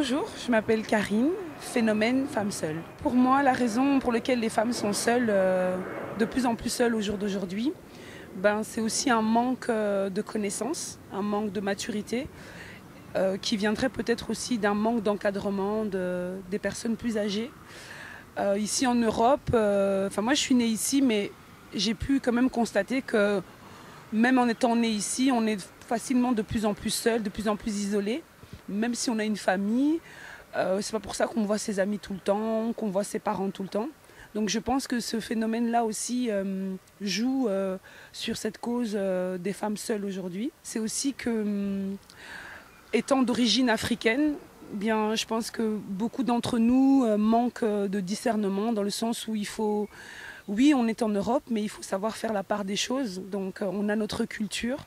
Bonjour, je m'appelle Karine, phénomène femme seule. Pour moi, la raison pour laquelle les femmes sont seules, de plus en plus seules au jour d'aujourd'hui, c'est aussi un manque de connaissances, un manque de maturité, qui viendrait peut-être aussi d'un manque d'encadrement des personnes plus âgées. Ici en Europe, moi je suis née ici, mais j'ai pu quand même constater que même en étant née ici, on est facilement de plus en plus seul, de plus en plus isolé. Même si on a une famille, c'est pas pour ça qu'on voit ses amis tout le temps, qu'on voit ses parents tout le temps. Donc je pense que ce phénomène-là aussi joue sur cette cause des femmes seules aujourd'hui. C'est aussi que, étant d'origine africaine, je pense que beaucoup d'entre nous manquent de discernement dans le sens où il faut... Oui, on est en Europe, mais il faut savoir faire la part des choses. Donc on a notre culture.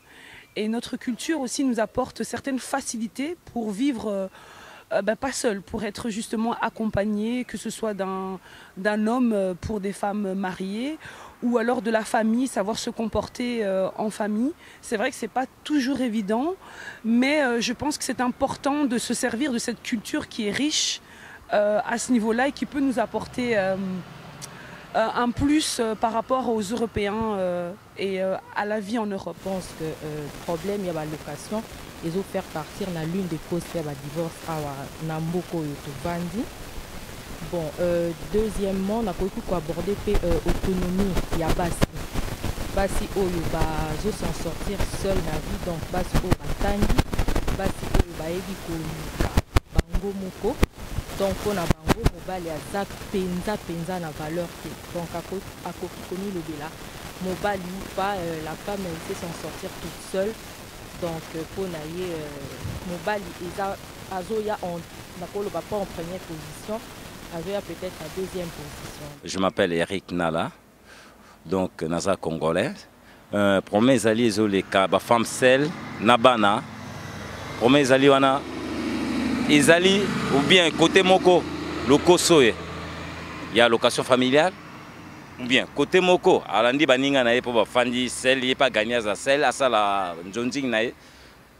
Et notre culture aussi nous apporte certaines facilités pour vivre pas seul, pour être justement accompagné, que ce soit d'un homme pour des femmes mariées ou alors de la famille, savoir se comporter en famille. C'est vrai que ce n'est pas toujours évident, mais je pense que c'est important de se servir de cette culture qui est riche à ce niveau-là et qui peut nous apporter un plus par rapport aux Européens et à la vie en Europe. Je pense que le problème, il y a la location, ils ont fait partir dans l'une des causes de divorce à Namboko et Tobandi. Bon, deuxièmement, on a beaucoup abordé l'autonomie, il y a Bassi. Bassi, ils s'en sortir seul dans la vie, donc Bassi, Tangi, Bassi, Bango Moko. Donc on a bango mobile ya zak penza na valeur te. Donc à côté le de là mobile ou pas la femme elle sait s'en sortir toute seule. Donc pour naïe mobile azoya on n'a pas en première position, azoya peut-être en deuxième position. Je m'appelle Eric Nala, donc naza congolais. Premier ali ezoleka ba femme seule nabana. Premier ali wana Izali ou bien côté moko lokoso il y a location familiale ou bien côté moko alandi baninga na pour bafandi sel il pas gagner za sel asa la njonjing na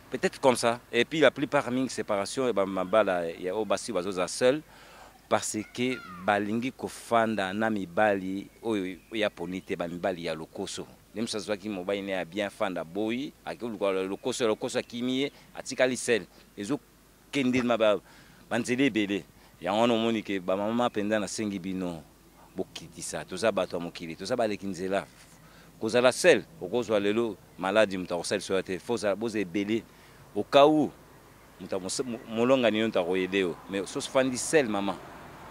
peut-être comme ça et puis la plupart ming séparation et mabala il y a obasi bazo za seul parce que balingi ko fanda na mibali oyo ya ponite ba mibali ya lokoso même ça soit qui mobile ne bien fanda boy akuluka lokoso kimie atikali sel ezo kendima banzele belé ya ono monike ba mama penda na sengi bino bokitisa toza bato mokili toza balekinzela kozala sel okozwa lelo maladie mutakosel soate foza boze belé au cas où molonga ni nta koyedeo mais so fandi sel mama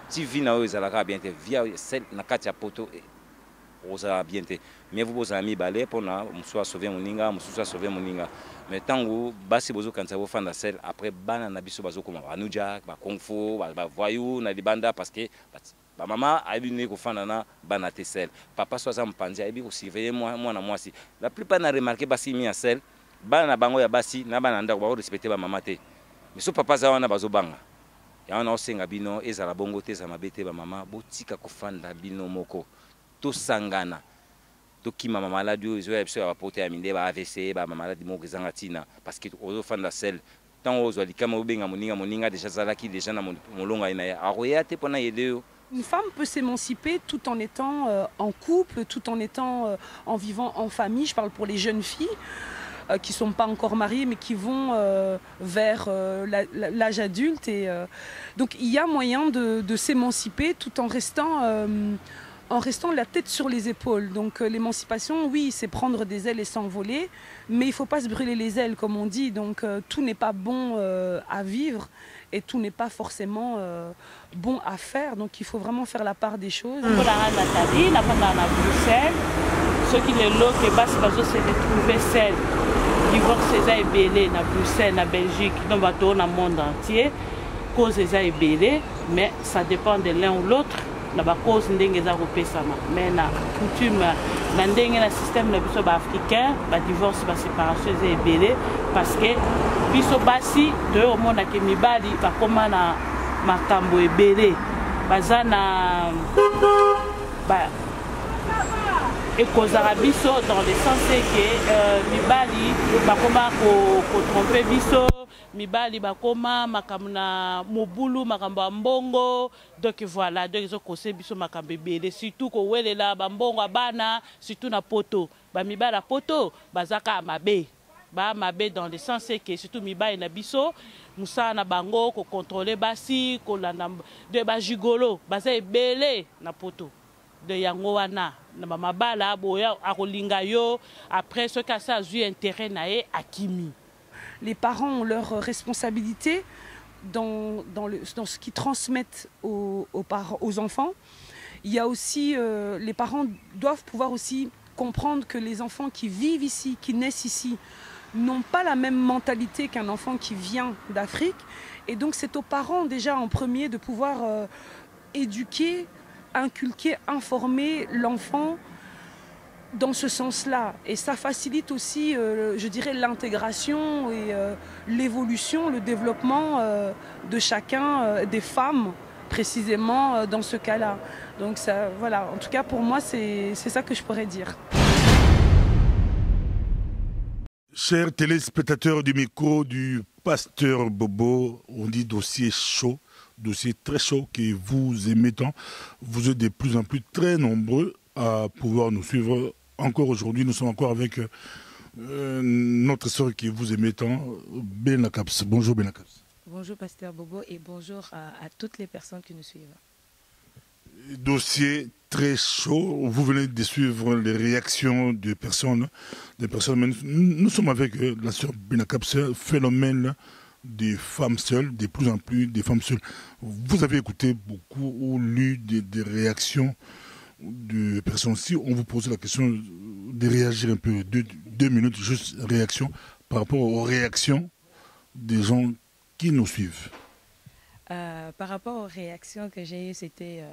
ti vina o ezalaka bien te via sel na kati ya poto oza bien te mais vous vos amis balé pona muso sauver moninga muso sauver moninga mais tango basi bozo kanza bo fanda sel après bana na biso bazo koma banuja ba kung fu ba voyou na libanda parce que ba mama ayibine ko fanda na bana te sel papa soza mpanzi ayibi ko surveiller moi na mwasi la plupart na remarquer basi mi ya sel bana bango ya basi na bana ndako ba respecter ba mama te mais so papa za wana bazo banga ya wana osenga bino ezala bongo te za mabete ba mama botika ko fanda bino moko to sangana toki mama maladi oyo ezoya biso ya bapote ya minde ba AVC ba maladi moko ezanga tina parce que ozofanda sel tant ozwa likama obenga moninga déjà zalaki déjà na molonga ina ya aroya te pona yedeo. Une femme peut s'émanciper tout en étant en couple, tout en étant en vivant en famille. Je parle pour les jeunes filles qui ne sont pas encore mariées mais qui vont vers l'âge adulte. Donc il y a moyen de s'émanciper tout en restant la tête sur les épaules. Donc l'émancipation, oui, c'est prendre des ailes et s'envoler, mais il ne faut pas se brûler les ailes, comme on dit. Donc tout n'est pas bon à vivre et tout n'est pas forcément bon à faire. Donc il faut vraiment faire la part des choses. Nathalie, la femme à Bruxelles, ceux qui les lots qui bassent, se retrouver seuls. Divorce est belé à Bruxelles, à Belgique, dans le monde entier. Cause est belé, mais ça dépend de l'un ou l'autre. Na ba cause ndenge za kopesama mais na coutume na ndenge na système na biso ba africain ba divorce ba séparation za ebele parce que biso basi de au monde ke mibali ba koma na makambo ebele bazana ba ekozala biso dans le sens que mibali ba koma ko tromper biso mibali bakoma makambo na mobulu makambo ya mbongo donc voilà donc ezokose biso makambo ebele surtout kowelela bambongo ya bana surtout na poto bamibali ya poto bazaka mabe mabe dans le sens que surtout mibali na biso musala na bango kokontrole basi kolanda de bajigolo baza ebele na poto de yango wana na mabala boya akolinga yo après ce cas ça a eu intérêt na ye akimi. Les parents ont leur responsabilité dans ce qu'ils transmettent aux enfants. Il y a aussi, les parents doivent pouvoir aussi comprendre que les enfants qui vivent ici, qui naissent ici, n'ont pas la même mentalité qu'un enfant qui vient d'Afrique. Et donc c'est aux parents déjà en premier de pouvoir éduquer, inculquer, informer l'enfant dans ce sens-là. Et ça facilite aussi, je dirais, l'intégration et l'évolution, le développement de chacun, des femmes, précisément dans ce cas-là. Donc ça, voilà, en tout cas pour moi, c'est ça que je pourrais dire. Chers téléspectateurs du micro du Pasteur Bobo, on dit dossier chaud, dossier très chaud que vous aimez tant. Vous êtes de plus en plus très nombreux à pouvoir nous suivre. Encore aujourd'hui, nous sommes encore avec notre sœur qui vous aimait tant, Benakaps. Bonjour Benakaps. Bonjour Pasteur Bobo et bonjour à toutes les personnes qui nous suivent. Dossier très chaud. Vous venez de suivre les réactions des personnes. Nous sommes avec la sœur Benakaps, phénomène des femmes seules, de plus en plus des femmes seules. Vous avez écouté beaucoup ou lu des réactions de personnes. Si on vous pose la question de réagir un peu, 2 minutes, juste réaction par rapport aux réactions des gens qui nous suivent. Par rapport aux réactions que j'ai eues, c'était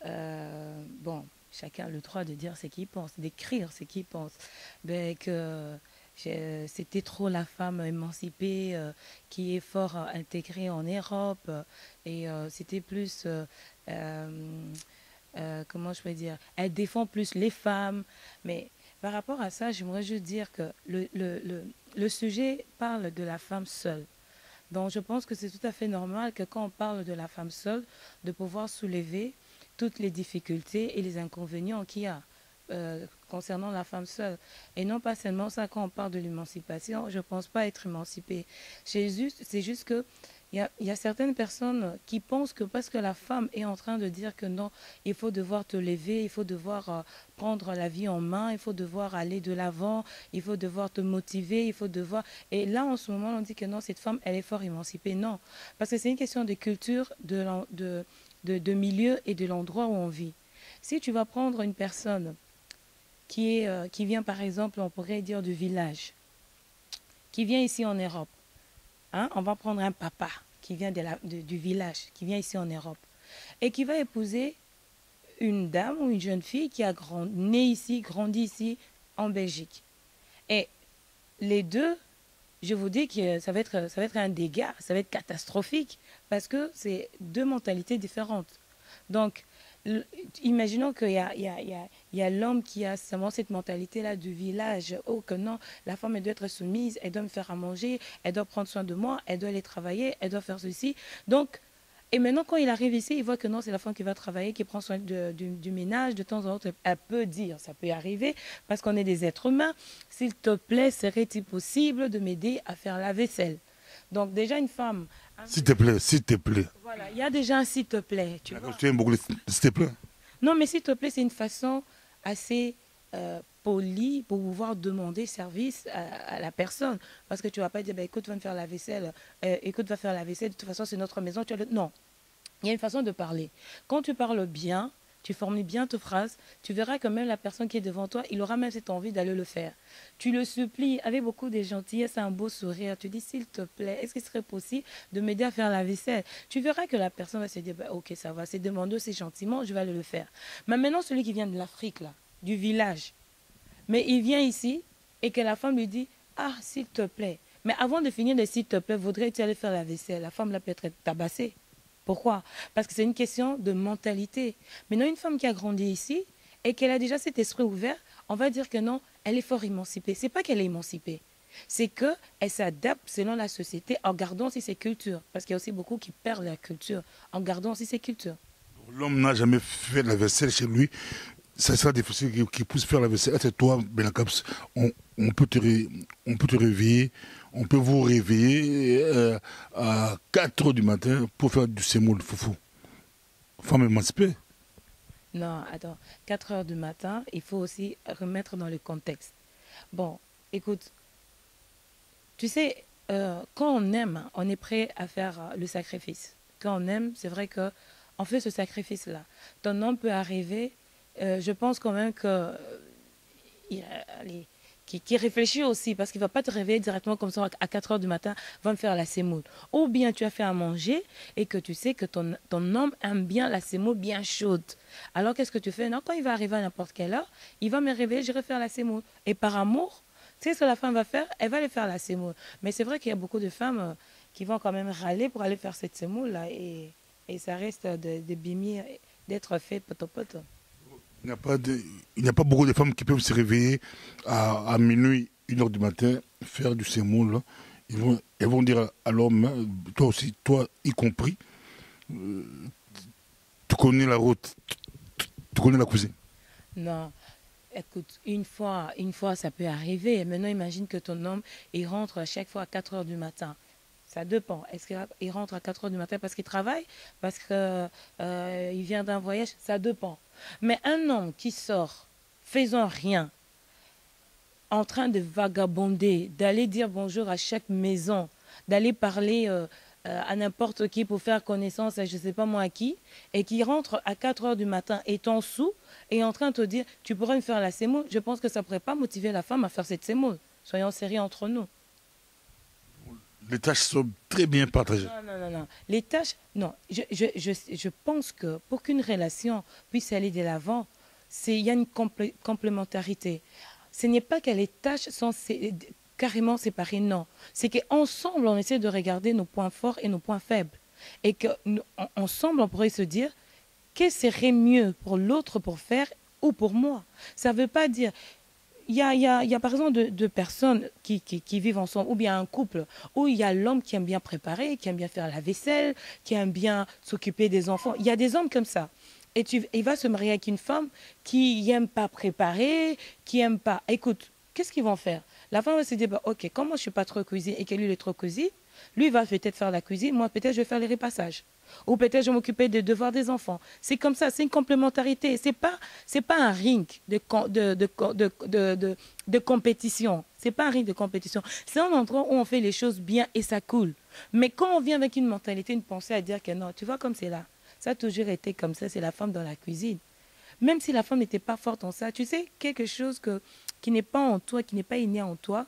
bon, chacun a le droit de dire ce qu'il pense, d'écrire ce qu'il pense, mais que c'était trop la femme émancipée qui est fort intégrée en Europe et c'était plus comment je peux dire, elle défend plus les femmes. Mais par rapport à ça, j'aimerais juste dire que le sujet parle de la femme seule. Donc je pense que c'est tout à fait normal que quand on parle de la femme seule, de pouvoir soulever toutes les difficultés et les inconvénients qu'il y a concernant la femme seule. Et non pas seulement ça, quand on parle de l'émancipation, je ne pense pas être émancipée. C'est juste que il y a certaines personnes qui pensent que parce que la femme est en train de dire que non, il faut devoir te lever, il faut devoir prendre la vie en main, il faut devoir aller de l'avant, il faut devoir te motiver, il faut devoir... Et là, en ce moment, on dit que non, cette femme, elle est fort émancipée. Non, parce que c'est une question de culture, de milieu et de l'endroit où on vit. Si tu vas prendre une personne qui vient, par exemple, on pourrait dire du village, qui vient ici en Europe, hein, on va prendre un papa qui vient du village, qui vient ici en Europe, et qui va épouser une dame ou une jeune fille qui a né ici, grandi ici, en Belgique. Et les deux, je vous dis que ça va être un dégât, ça va être catastrophique, parce que c'est deux mentalités différentes. Donc, imaginons qu'il y a l'homme qui a seulement cette mentalité-là du village. Oh, que non, la femme, elle doit être soumise, elle doit me faire à manger, elle doit prendre soin de moi, elle doit aller travailler, elle doit faire ceci. Donc, et maintenant, quand il arrive ici, il voit que non, c'est la femme qui va travailler, qui prend soin du ménage. De temps en temps, elle peut dire, ça peut arriver, parce qu'on est des êtres humains. S'il te plaît, serait-il possible de m'aider à faire la vaisselle? Donc, déjà, une femme... S'il te plaît, s'il te plaît. Voilà, il y a déjà un s'il te plaît. Tu vois. Tu aimes beaucoup s'il te plaît. Non, mais s'il te plaît, c'est une façon assez polie pour pouvoir demander service à la personne. Parce que tu ne vas pas dire, bah, écoute, va me faire la vaisselle. Écoute, va faire la vaisselle. De toute façon, c'est notre maison. Non, il y a une façon de parler. Quand tu parles bien, tu formules bien tes phrases, tu verras que même la personne qui est devant toi, il aura même cette envie d'aller le faire. Tu le supplies avec beaucoup de gentillesse, un beau sourire. Tu dis, s'il te plaît, est-ce qu'il serait possible de m'aider à faire la vaisselle? Tu verras que la personne va se dire, bah, ok, ça va, c'est demandé aussi gentiment, je vais aller le faire. Mais maintenant, celui qui vient de l'Afrique, là, du village, mais il vient ici et que la femme lui dit, ah, s'il te plaît. Mais avant de finir de s'il te plaît, voudrais-tu aller faire la vaisselle? La femme là peut être tabassée. Pourquoi? Parce que c'est une question de mentalité. Maintenant, une femme qui a grandi ici et qu'elle a déjà cet esprit ouvert, on va dire que non, elle est fort émancipée. Ce n'est pas qu'elle est émancipée. C'est qu'elle s'adapte selon la société en gardant aussi ses cultures. Parce qu'il y a aussi beaucoup qui perdent leur culture en gardant aussi ses cultures. L'homme n'a jamais fait la vaisselle chez lui. Ça sera difficile qui puisse faire la vaisselle. C'est toi, Benacaps, on peut te réveiller, on peut vous réveiller à 4 h du matin pour faire du semoule foufou. Femme émancipée. Non, attends, 4 h du matin, il faut aussi remettre dans le contexte. Bon, écoute, tu sais, quand on aime, on est prêt à faire le sacrifice. Quand on aime, c'est vrai qu'on fait ce sacrifice-là. Ton homme peut arriver, je pense quand même que... qui réfléchit aussi, parce qu'il ne va pas te réveiller directement comme ça à 4 h du matin, va me faire la semoule. Ou bien tu as fait à manger et que tu sais que ton homme aime bien la semoule bien chaude. Alors qu'est-ce que tu fais? Non, quand il va arriver à n'importe quelle heure, il va me réveiller, j'irai faire la semoule. Et par amour, tu sais ce que la femme va faire? Elle va aller faire la semoule. Mais c'est vrai qu'il y a beaucoup de femmes qui vont quand même râler pour aller faire cette semoule-là. Et ça reste de bimir, d'être fait potopoto. Il n'y a pas beaucoup de femmes qui peuvent se réveiller à minuit, 1 h du matin, faire du semoule. Elles vont dire à l'homme, toi aussi, toi y compris, tu connais la route, tu connais la cuisine. Non, écoute, une fois, ça peut arriver. Maintenant, imagine que ton homme, il rentre à chaque fois à 4 h du matin. Ça dépend. Est-ce qu'il rentre à 4 h du matin parce qu'il travaille? Parce qu'il vient d'un voyage? Ça dépend. Mais un homme qui sort, faisant rien, en train de vagabonder, d'aller dire bonjour à chaque maison, d'aller parler à n'importe qui pour faire connaissance à je ne sais pas moi à qui, et qui rentre à 4 h du matin étant sous et en train de te dire tu pourrais me faire la semoule, je pense que ça ne pourrait pas motiver la femme à faire cette semoule. Soyons sérieux entre nous. Les tâches sont très bien partagées. Non. Les tâches, non. Je pense que pour qu'une relation puisse aller de l'avant, il y a une complémentarité. Ce n'est pas que les tâches sont carrément séparées, non. C'est qu'ensemble, on essaie de regarder nos points forts et nos points faibles. Et qu'ensemble, on pourrait se dire, qu'est-ce qui serait mieux pour l'autre pour faire ou pour moi? Ça ne veut pas dire... Il y a par exemple deux personnes qui vivent ensemble, ou bien un couple, où il y a l'homme qui aime bien préparer, qui aime bien faire la vaisselle, qui aime bien s'occuper des enfants. Il y a des hommes comme ça. Et il va se marier avec une femme qui n'aime pas préparer, qui n'aime pas... Écoute, qu'est-ce qu'ils vont faire? La femme va se dire, bah, ok, comme moi je ne suis pas trop cuisine et que lui il est trop cuisine, lui va peut-être faire la cuisine, moi peut-être je vais faire les repassages. Ou peut-être je vais m'occuper des devoirs des enfants. C'est comme ça, c'est une complémentarité. C'est pas un ring de compétition. C'est pas un ring de compétition. C'est un endroit où on fait les choses bien et ça coule. Mais quand on vient avec une mentalité, une pensée à dire que non, tu vois comme c'est là. Ça a toujours été comme ça, c'est la femme dans la cuisine. Même si la femme n'était pas forte en ça, tu sais, quelque chose qui n'est pas en toi, qui n'est pas inné en toi,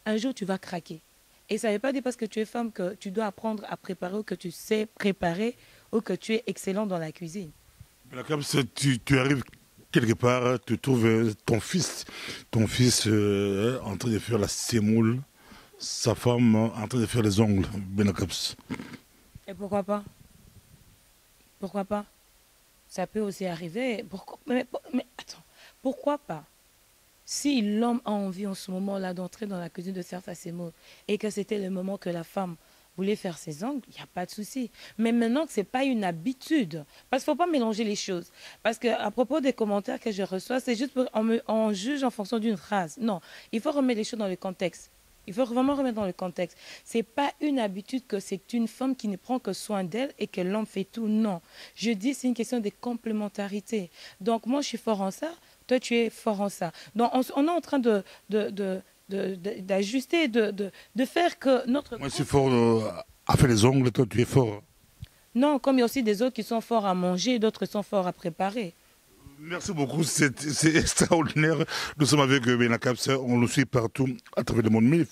un jour tu vas craquer. Et ça ne veut pas dire parce que tu es femme que tu dois apprendre à préparer ou que tu sais préparer ou que tu es excellent dans la cuisine. Comme ça, tu arrives quelque part, tu trouves ton fils en train de faire la semoule, sa femme en train de faire les ongles, Benacaps. Et pourquoi pas? Pourquoi pas? Ça peut aussi arriver. Mais attends, pourquoi pas? Si l'homme a envie en ce moment-là d'entrer dans la cuisine de faire sa semoule et que c'était le moment que la femme voulait faire ses ongles, il n'y a pas de souci. Mais maintenant que ce n'est pas une habitude, parce qu'il ne faut pas mélanger les choses. Parce qu'à propos des commentaires que je reçois, c'est juste on juge en fonction d'une phrase. Non, il faut remettre les choses dans le contexte. Il faut vraiment remettre dans le contexte. Ce n'est pas une habitude que c'est une femme qui ne prend que soin d'elle et que l'homme fait tout. Non. Je dis c'est une question de complémentarité. Donc moi, je suis fort en ça. Toi, tu es fort en ça. Donc, on est en train d'ajuster, de faire que notre... Moi, je suis fort à faire les ongles, toi, tu es fort. Non, comme il y a aussi des autres qui sont forts à manger, d'autres sont forts à préparer. Merci beaucoup, c'est extraordinaire. Nous sommes avec Benacaps, on le suit partout à travers le monde. Mais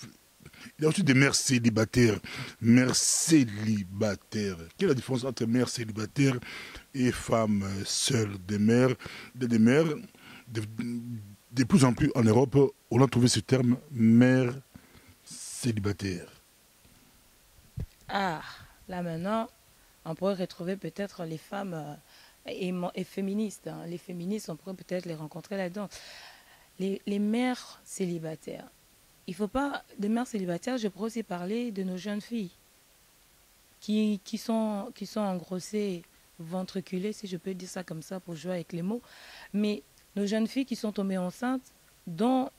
il y a aussi des mères célibataires. Mères célibataires. Quelle est la différence entre mères célibataires et femmes seules? Des mères de plus en plus en Europe, on a trouvé ce terme mère célibataire. Ah, là maintenant, on pourrait retrouver peut-être les femmes et féministes. Hein. Les féministes, on pourrait peut-être les rencontrer là-dedans. Les mères célibataires. il ne faut pas, des mères célibataires, je pourrais aussi parler de nos jeunes filles qui sont engrossées, ventriculées, si je peux dire ça comme ça pour jouer avec les mots. Mais nos jeunes filles qui sont tombées enceintes, dont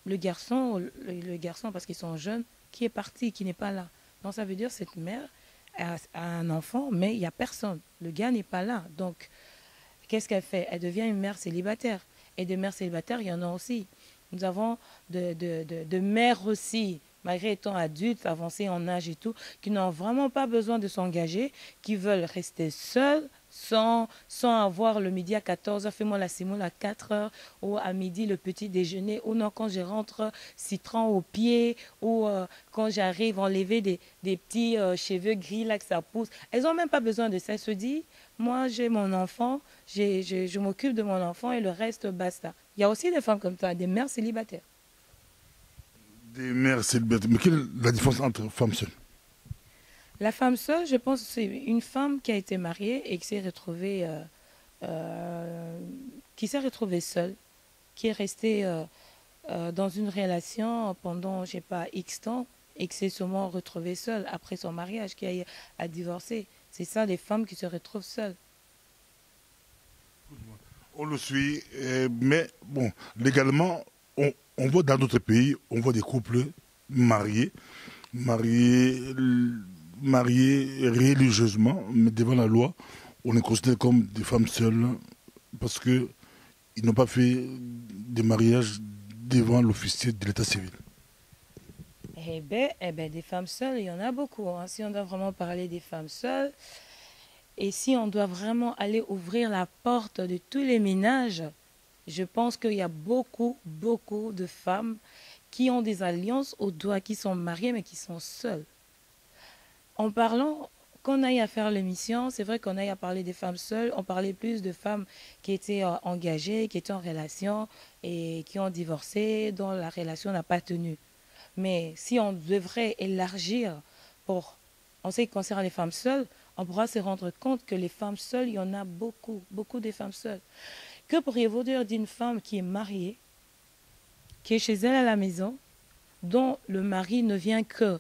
le garçon, parce qu'ils sont jeunes, qui est parti, qui n'est pas là. Donc ça veut dire que cette mère a un enfant, mais il n'y a personne. Le gars n'est pas là. Donc, qu'est-ce qu'elle fait? Elle devient une mère célibataire. Et des mères célibataires, il y en a aussi. Nous avons de mères aussi, malgré étant adultes, avancées en âge et tout, qui n'ont vraiment pas besoin de s'engager, qui veulent rester seules, sans avoir le midi à 14h, fais-moi la semoule à 4h, ou à midi le petit déjeuner, ou non, quand je rentre, citron au pied, ou quand j'arrive, enlever des petits cheveux gris là que ça pousse. Elles n'ont même pas besoin de ça. Elles se disent, moi j'ai mon enfant, je m'occupe de mon enfant et le reste, basta. Il y a aussi des femmes comme ça, des mères célibataires. Des mères célibataires. Mais quelle est la différence entre femmes seules? La femme seule, je pense que c'est une femme qui a été mariée et qui s'est retrouvée seule, qui est restée dans une relation pendant, je ne sais pas, X temps et qui s'est sûrement retrouvée seule après son mariage, qui a divorcé. C'est ça, les femmes qui se retrouvent seules. On le suit, mais bon, légalement, on voit dans d'autres pays, on voit des couples mariés religieusement, mais devant la loi, on les considère comme des femmes seules parce qu'ils n'ont pas fait de mariage devant l'officier de l'état civil. Eh ben, des femmes seules, il y en a beaucoup. Hein. Si on doit vraiment parler des femmes seules, et si on doit vraiment aller ouvrir la porte de tous les ménages, je pense qu'il y a beaucoup de femmes qui ont des alliances au doigt, qui sont mariées mais qui sont seules. En parlant, qu'on aille à faire l'émission, c'est vrai qu'on aille à parler des femmes seules, on parlait plus de femmes qui étaient engagées, qui étaient en relation et qui ont divorcé, dont la relation n'a pas tenu. Mais si on devrait élargir en ce qui concerne les femmes seules, on pourra se rendre compte que les femmes seules, il y en a beaucoup de femmes seules. Que pourriez-vous dire d'une femme qui est mariée, qui est chez elle à la maison, dont le mari ne vient que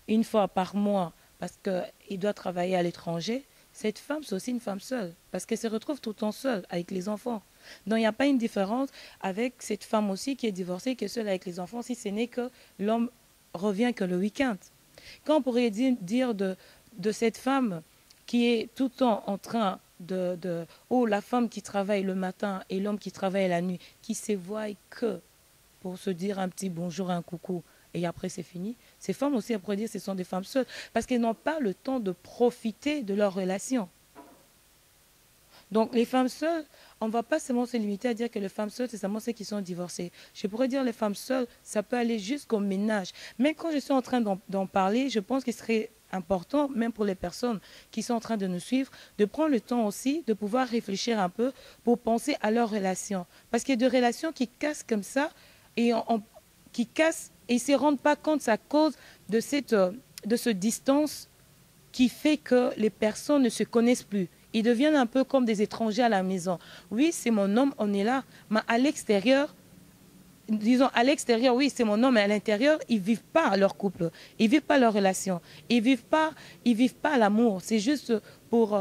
une fois par mois parce qu'il doit travailler à l'étranger? Cette femme, c'est aussi une femme seule, parce qu'elle se retrouve tout le temps seule avec les enfants. Donc il n'y a pas une différence avec cette femme aussi qui est divorcée, qui est seule avec les enfants, si ce n'est que l'homme revient que le week-end. Quand on pourrait dire de cette femme qui est tout le temps en train la femme qui travaille le matin et l'homme qui travaille la nuit, qui se voient que pour se dire un petit bonjour, un coucou, et après c'est fini. Ces femmes aussi, on pourrait dire, ce sont des femmes seules, parce qu'elles n'ont pas le temps de profiter de leur relation. Donc les femmes seules, on ne va pas seulement se limiter à dire que les femmes seules, c'est seulement celles qui sont divorcées. Je pourrais dire les femmes seules, ça peut aller jusqu'au ménage. Mais quand je suis en train d'en parler, je pense qu'il serait important, même pour les personnes qui sont en train de nous suivre, de prendre le temps aussi de pouvoir réfléchir un peu pour penser à leurs relations. Parce qu'il y a des relations qui cassent comme ça, et qui cassent et ils ne se rendent pas compte à cause de ce distance qui fait que les personnes ne se connaissent plus. Ils deviennent un peu comme des étrangers à la maison. Oui, c'est mon homme, on est là, mais à l'extérieur, disons, à l'extérieur, oui, c'est mon homme, mais à l'intérieur, ils ne vivent pas leur couple, ils ne vivent pas leur relation, ils ne vivent pas l'amour. C'est juste pour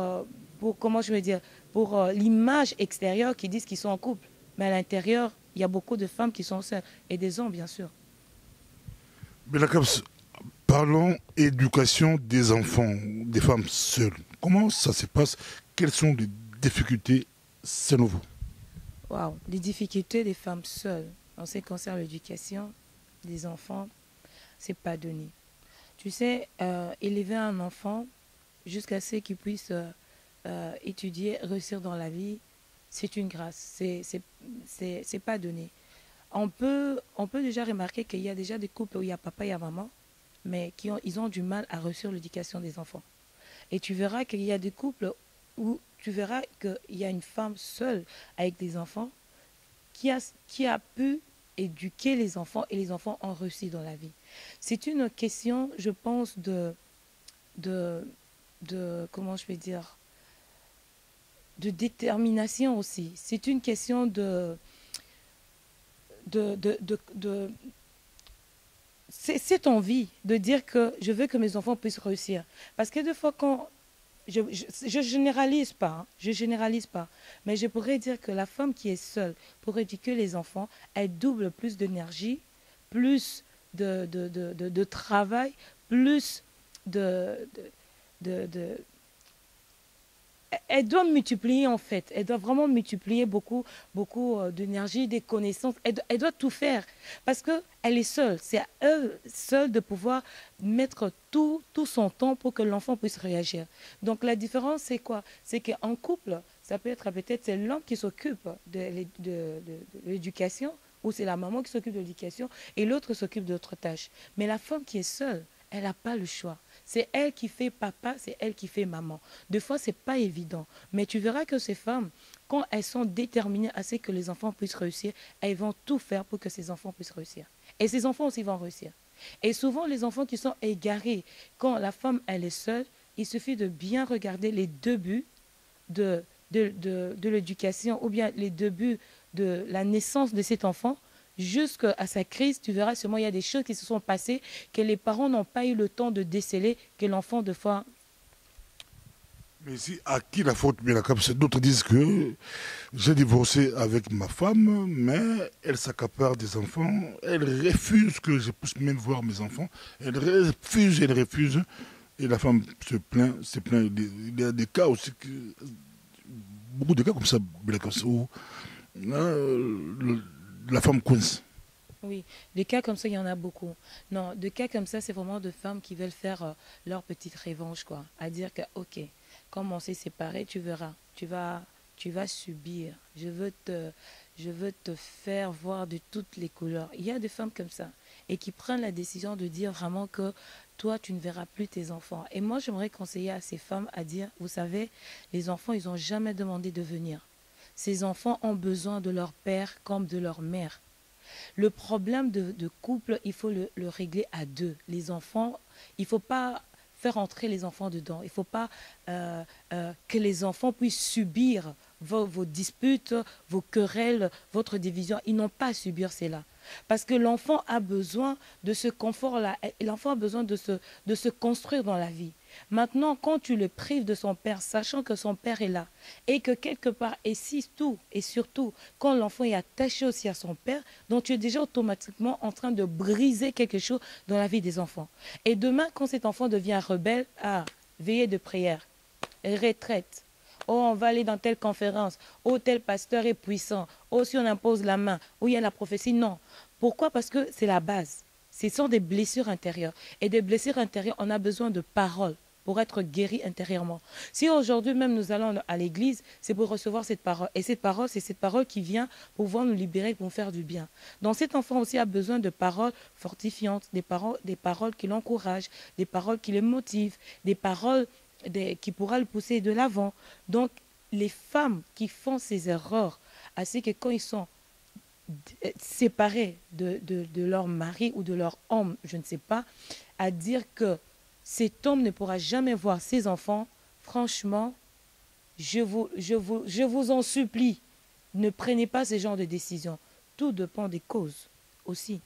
comment je veux dire, pour l'image extérieure qui disent qu'ils sont en couple. Mais à l'intérieur, il y a beaucoup de femmes qui sont seules, et des hommes, bien sûr. Belakabs, parlons éducation des enfants, des femmes seules. Comment ça se passe? Quelles sont les difficultés? C'est nouveau. Wow. Les difficultés des femmes seules en ce qui concerne l'éducation des enfants, c'est pas donné. Tu sais, élever un enfant jusqu'à ce qu'il puisse étudier, réussir dans la vie, c'est une grâce. C'est pas donné. On peut déjà remarquer qu'il y a déjà des couples où il y a papa et maman, mais ils ont du mal à réussir l'éducation des enfants. Et tu verras qu'il y a des couples où tu verras qu'il y a une femme seule avec des enfants qui a pu éduquer les enfants et les enfants ont réussi dans la vie. C'est une question, je pense, de comment je vais dire, de détermination aussi. C'est une question cette envie de dire que je veux que mes enfants puissent réussir. Parce que des fois, quand je généralise pas, hein, je généralise pas, mais je pourrais dire que la femme qui est seule pour éduquer les enfants, elle double plus d'énergie, plus de travail, plus de, elle doit multiplier en fait, elle doit vraiment multiplier beaucoup d'énergie, des connaissances, elle doit tout faire parce qu'elle est seule, c'est à elle seule de pouvoir mettre tout son temps pour que l'enfant puisse réagir. Donc la différence c'est quoi? C'est qu'en couple, ça peut être peut-être c'est l'homme qui s'occupe de l'éducation ou c'est la maman qui s'occupe de l'éducation et l'autre s'occupe d'autres tâches. Mais la femme qui est seule, elle n'a pas le choix. C'est elle qui fait papa, c'est elle qui fait maman. Des fois, ce n'est pas évident. Mais tu verras que ces femmes, quand elles sont déterminées à ce que les enfants puissent réussir, elles vont tout faire pour que ces enfants puissent réussir. Et ces enfants aussi vont réussir. Et souvent, les enfants qui sont égarés, quand la femme, elle est seule, il suffit de bien regarder les débuts de l'éducation ou bien les débuts de la naissance de cet enfant jusqu'à sa crise, tu verras sûrement il y a des choses qui se sont passées que les parents n'ont pas eu le temps de déceler, que l'enfant de fois... Mais ici, à qui la faute? D'autres disent que j'ai divorcé avec ma femme, mais elle s'accapare des enfants, elle refuse que je puisse même voir mes enfants, elle refuse, et la femme se plaint, Il y a des cas aussi, beaucoup de cas comme ça, où la femme coince. Oui, des cas comme ça, il y en a beaucoup. Non, des cas comme ça, c'est vraiment de femmes qui veulent faire leur petite revanche, quoi. À dire que, ok, comme on s'est séparés, tu verras, tu vas subir. Je veux te faire voir de toutes les couleurs. Il y a des femmes comme ça et qui prennent la décision de dire vraiment que toi, tu ne verras plus tes enfants. Et moi, j'aimerais conseiller à ces femmes à dire, vous savez, les enfants, ils n'ont jamais demandé de venir. Ces enfants ont besoin de leur père comme de leur mère. Le problème de couple, il faut le régler à deux. Les enfants, il ne faut pas faire entrer les enfants dedans. Il ne faut pas que les enfants puissent subir vos disputes, vos querelles, votre division. Ils n'ont pas à subir cela. Parce que l'enfant a besoin de ce confort-là. L'enfant a besoin de se construire dans la vie. Maintenant, quand tu le prives de son père, sachant que son père est là, et que quelque part, et surtout, quand l'enfant est attaché aussi à son père, donc tu es déjà automatiquement en train de briser quelque chose dans la vie des enfants. Et demain, quand cet enfant devient rebelle, veillée de prière, retraite, oh, on va aller dans telle conférence, oh, tel pasteur est puissant, oh, si on impose la main, oh, il y a la prophétie, non. Pourquoi? Parce que c'est la base. Ce sont des blessures intérieures. Et des blessures intérieures, on a besoin de paroles pour être guéri intérieurement. Si aujourd'hui même nous allons à l'église, c'est pour recevoir cette parole. Et cette parole, c'est cette parole qui vient pour pouvoir nous libérer, pour nous faire du bien. Donc cet enfant aussi a besoin de paroles fortifiantes, des paroles qui l'encouragent, des paroles qui le motivent, des paroles qui pourra le pousser de l'avant. Donc les femmes qui font ces erreurs, c'est que quand ils sont séparés de leur mari ou de leur homme, je ne sais pas, à dire que cet homme ne pourra jamais voir ses enfants, franchement, je vous en supplie, ne prenez pas ce genre de décision. Tout dépend des causes aussi.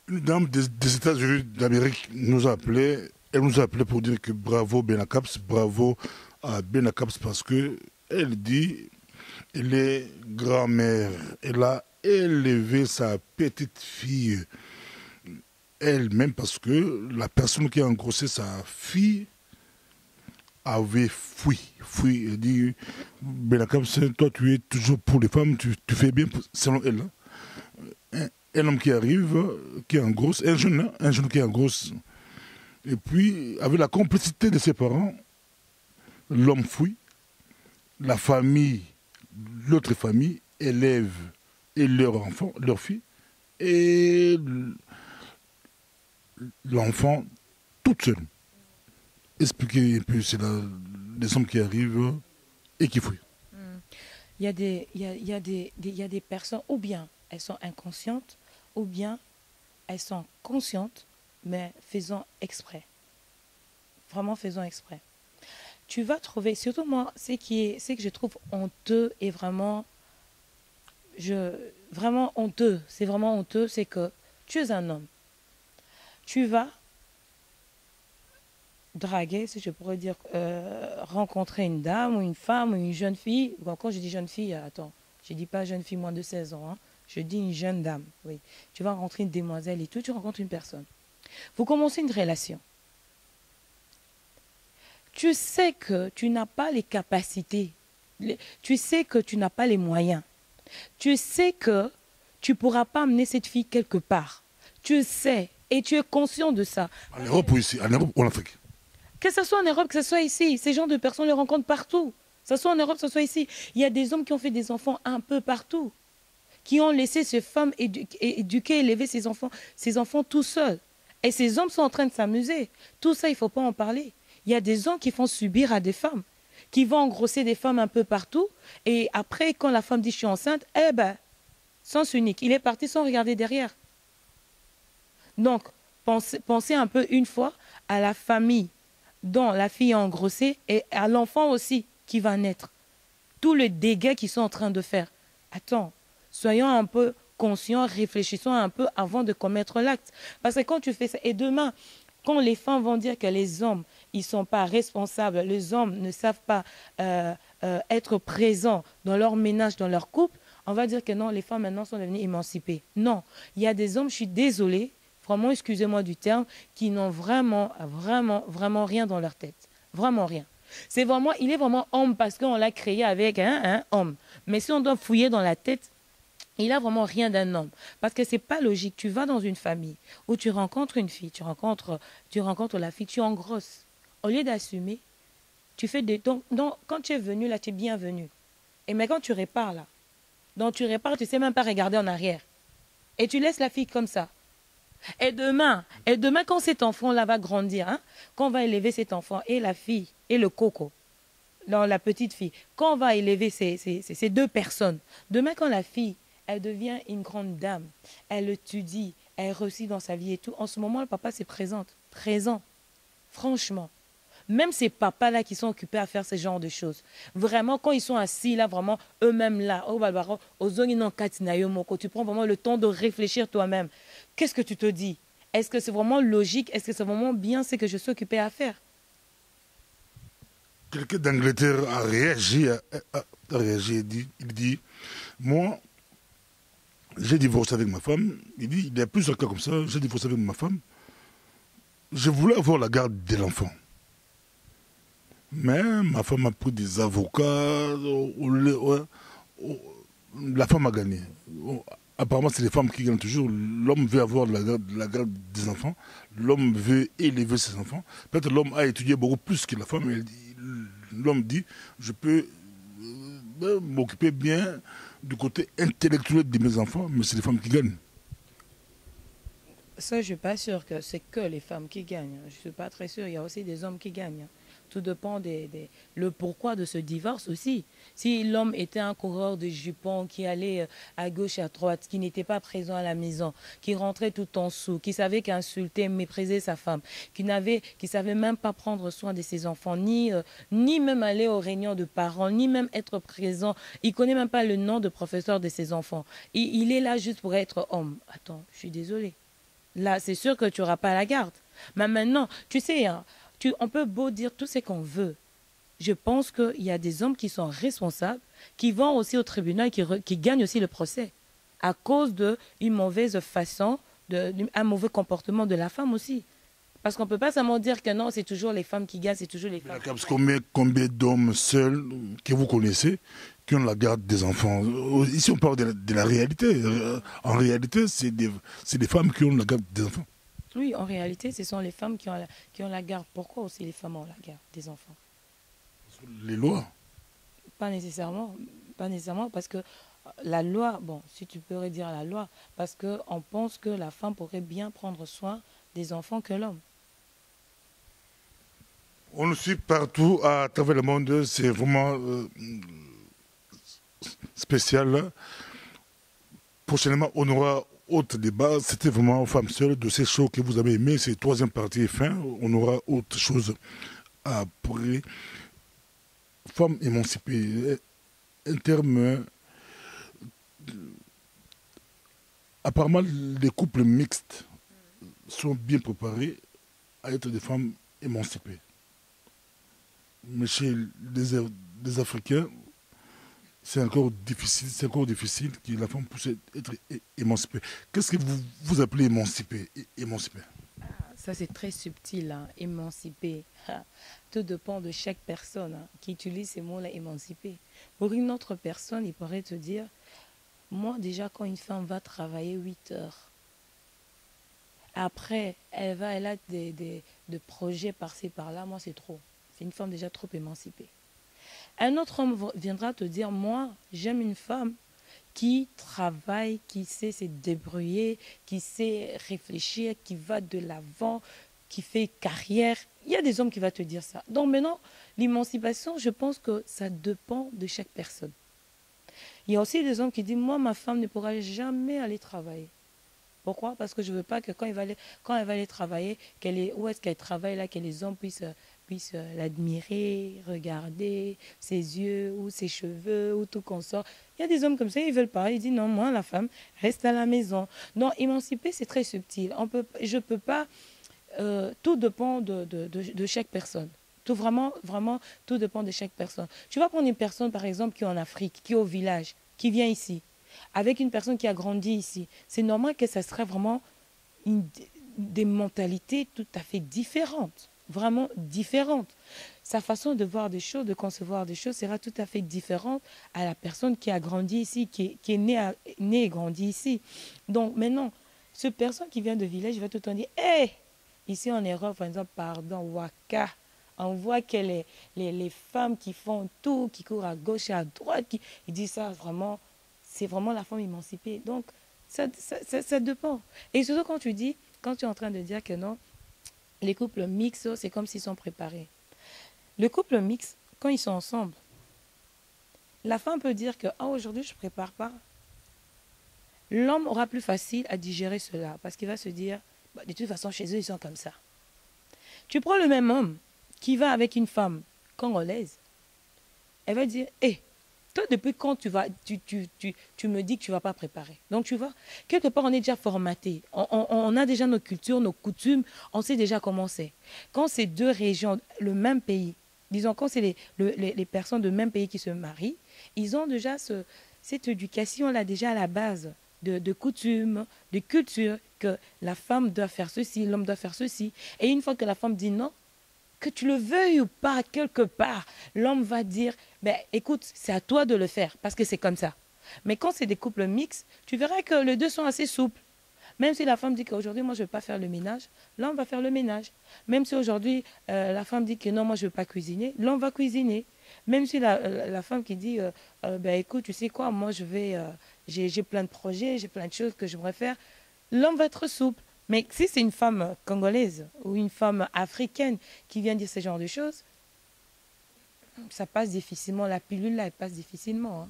Une dame des États-Unis d'Amérique nous a appelé, elle nous a appelé pour dire que bravo Benacaps, bravo à Benacaps parce que elle dit elle est grand-mère, elle a élevé sa petite fille elle-même parce que la personne qui a engrossé sa fille avait fui. Elle dit, Benakam, toi tu es toujours pour les femmes, tu fais bien selon elle. Un homme qui arrive, qui engrosse, un jeune qui engrosse, et puis avec la complicité de ses parents, l'homme fuit, la famille, l'autre famille élève et leur enfant, leur fille, et l'enfant toute seule. Expliquer un peu, c'est des hommes qui arrivent et qui fuient. Il y a des personnes, ou bien elles sont inconscientes, ou bien elles sont conscientes, mais faisant exprès. Vraiment faisant exprès. Tu vas trouver, surtout moi, ce que je trouve honteux et vraiment honteux, c'est vraiment honteux, c'est que tu es un homme, tu vas draguer, si je pourrais dire, rencontrer une dame ou une femme ou une jeune fille. Bon, quand je dis jeune fille, attends, je ne dis pas jeune fille moins de 16 ans, hein, je dis une jeune dame, oui. Tu vas rencontrer une demoiselle et tout, tu rencontres une personne. Vous commencez une relation. Tu sais que tu n'as pas les capacités, tu sais que tu n'as pas les moyens, tu sais que tu ne pourras pas amener cette fille quelque part. Tu sais, et tu es conscient de ça. En Europe ou ici, en Europe ou en Afrique? Que ce soit en Europe, que ce soit ici, ces genres de personnes les rencontrent partout. Que ce soit en Europe, que ce soit ici. Il y a des hommes qui ont fait des enfants un peu partout, qui ont laissé ces femmes éduquer, élever ces enfants tout seuls. Et ces hommes sont en train de s'amuser. Tout ça, il ne faut pas en parler. Il y a des hommes qui font subir à des femmes, qui vont engrosser des femmes un peu partout. Et après, quand la femme dit « je suis enceinte », eh ben, sens unique. Il est parti sans regarder derrière. Donc, pensez un peu une fois à la famille dont la fille est engrossée et à l'enfant aussi qui va naître. Tout le dégât qu'ils sont en train de faire. Attends, soyons un peu conscients, réfléchissons un peu avant de commettre l'acte. Parce que quand tu fais ça, et demain, quand les femmes vont dire que les hommes, ils ne sont pas responsables, les hommes ne savent pas être présents dans leur ménage, dans leur couple, on va dire que non, les femmes maintenant sont devenues émancipées. Non, il y a des hommes, je suis désolée, vraiment, excusez-moi du terme, qui n'ont vraiment rien dans leur tête. Vraiment rien. C'est vraiment, il est vraiment homme parce qu'on l'a créé avec un homme. Mais si on doit fouiller dans la tête, il n'a vraiment rien d'un homme. Parce que ce n'est pas logique. Tu vas dans une famille où tu rencontres une fille, tu rencontres la fille, tu engrosses. Au lieu d'assumer, tu fais des... Donc, quand tu es venu, là, tu es bienvenu. Et mais quand tu répares, là, donc tu répares, tu ne sais même pas regarder en arrière. Et tu laisses la fille comme ça. Et demain quand cet enfant-là va grandir, hein, quand on va élever cet enfant, et la fille, et le coco, dans la petite fille, quand on va élever ces deux personnes, demain quand la fille, elle devient une grande dame, elle étudie, elle réussit dans sa vie et tout, en ce moment, le papa se présente, présent, franchement. Même ces papas-là qui sont occupés à faire ce genre de choses, vraiment, quand ils sont assis là, vraiment, eux-mêmes là, tu prends vraiment le temps de réfléchir toi-même. Qu'est-ce que tu te dis? Est-ce que c'est vraiment logique? Est-ce que c'est vraiment bien ce que je suis occupé à faire? Quelqu'un d'Angleterre a réagi, il dit, moi, j'ai divorcé avec ma femme. Il dit, il y a plusieurs cas comme ça, j'ai divorcé avec ma femme. Je voulais avoir la garde de l'enfant. Mais ma femme a pris des avocats, la femme a gagné. Apparemment, c'est les femmes qui gagnent toujours. L'homme veut avoir la garde des enfants, l'homme veut élever ses enfants. Peut-être l'homme a étudié beaucoup plus que la femme. L'homme dit, je peux m'occuper bien du côté intellectuel de mes enfants, mais c'est les femmes qui gagnent. Ça, je ne suis pas sûre que c'est que les femmes qui gagnent. Je ne suis pas très sûre. Il y a aussi des hommes qui gagnent. Tout dépend le pourquoi de ce divorce aussi. Si l'homme était un coureur de jupons qui allait à gauche et à droite, qui n'était pas présent à la maison, qui rentrait tout en dessous, qui savait qu'insulter, mépriser sa femme, qui savait même pas prendre soin de ses enfants, ni même aller aux réunions de parents, ni même être présent. Il connaît même pas le nom de professeur de ses enfants. Il est là juste pour être homme. Attends, je suis désolée. Là, c'est sûr que tu n'auras pas la garde. Mais maintenant, tu sais, hein, on peut beau dire tout ce qu'on veut. Je pense qu'il y a des hommes qui sont responsables, qui vont aussi au tribunal, qui gagnent aussi le procès, à cause d'une mauvaise façon, un mauvais comportement de la femme aussi. Parce qu'on ne peut pas seulement dire que non, c'est toujours les femmes qui gagnent, c'est toujours les femmes. Combien d'hommes seuls que vous connaissez qui ont la garde des enfants? Ici, on parle de la réalité. En réalité, c'est des femmes qui ont la garde des enfants. Oui, en réalité, ce sont les femmes qui ont la garde. Pourquoi aussi les femmes ont la garde des enfants? Les lois? Pas nécessairement. Pas nécessairement, parce que la loi, bon, si tu peux redire la loi, parce qu'on pense que la femme pourrait bien prendre soin des enfants que l'homme. On le suit partout à travers le monde, c'est vraiment spécial. Prochainement, on aura autre débat. C'était vraiment Femmes Seules de ces shows que vous avez aimé. C'est troisième partie et fin. On aura autre chose après. Femmes émancipées. Un terme. Apparemment, les couples mixtes sont bien préparées à être des femmes émancipées. Mais chez les Africains, c'est encore difficile que la femme puisse être émancipée. Qu'est-ce que vous appelez émancipée? Émancipée. Ça, c'est très subtil, hein, émanciper. Tout dépend de chaque personne hein, qui utilise ces mots-là, émanciper. Pour une autre personne, il pourrait te dire, moi déjà, quand une femme va travailler 8 heures, après, elle a des projets par-ci, par-là, moi, c'est trop. C'est une femme déjà trop émancipée. Un autre homme viendra te dire, moi, j'aime une femme qui travaille, qui sait se débrouiller, qui sait réfléchir, qui va de l'avant, qui fait carrière. Il y a des hommes qui vont te dire ça. Donc maintenant, l'émancipation, je pense que ça dépend de chaque personne. Il y a aussi des hommes qui disent, moi, ma femme ne pourra jamais aller travailler. Pourquoi? Parce que je ne veux pas que quand elle va aller travailler, où est-ce qu'elle travaille là, que les hommes puissent l'admirer, regarder ses yeux ou ses cheveux ou tout qu'on sort. Il y a des hommes comme ça, ils ne veulent pas. Ils disent non, moi, la femme, reste à la maison. Donc, émanciper, c'est très subtil. Je ne peux pas... tout dépend de chaque personne. Vraiment, tout dépend de chaque personne. Tu vas prendre une personne, par exemple, qui est en Afrique, qui est au village, qui vient ici, avec une personne qui a grandi ici. C'est normal que ça serait vraiment des mentalités tout à fait différentes. Vraiment différente. Sa façon de voir des choses, de concevoir des choses sera tout à fait différente à la personne qui a grandi ici, qui est née et grandi ici. Donc maintenant, cette personne qui vient de village va tout le temps dire, hé, ici en Europe, par exemple, pardon, Waka, on voit que les femmes qui font tout, qui courent à gauche et à droite, ils disent ça vraiment, c'est vraiment la femme émancipée. Donc, ça dépend. Et surtout quand tu es en train de dire que non, les couples mixtes, c'est comme s'ils sont préparés. Le couple mixte, quand ils sont ensemble, la femme peut dire que aujourd'hui, je ne prépare pas. L'homme aura plus facile à digérer cela parce qu'il va se dire, bah, de toute façon, chez eux, ils sont comme ça. Tu prends le même homme qui va avec une femme congolaise, elle va dire, hé, toi, depuis quand tu me dis que tu ne vas pas préparer? Donc, tu vois, quelque part, on est déjà formaté. On a déjà nos cultures, nos coutumes. On sait déjà comment c'est. Quand c'est deux régions, le même pays, disons, quand c'est les personnes du même pays qui se marient, ils ont déjà cette éducation-là déjà à la base de coutumes, de culture, que la femme doit faire ceci, l'homme doit faire ceci. Et une fois que la femme dit non, que tu le veuilles ou pas, quelque part, l'homme va dire, ben, écoute, c'est à toi de le faire, parce que c'est comme ça. Mais quand c'est des couples mixtes, tu verras que les deux sont assez souples. Même si la femme dit qu'aujourd'hui, moi, je ne veux pas faire le ménage, l'homme va faire le ménage. Même si aujourd'hui, la femme dit que non, moi, je ne veux pas cuisiner, l'homme va cuisiner. Même si la femme qui dit, ben, écoute, tu sais quoi, moi, j'ai plein de projets, j'ai plein de choses que j'aimerais faire, l'homme va être souple. Mais si c'est une femme congolaise ou une femme africaine qui vient dire ce genre de choses, ça passe difficilement. La pilule, là, elle passe difficilement. Hein.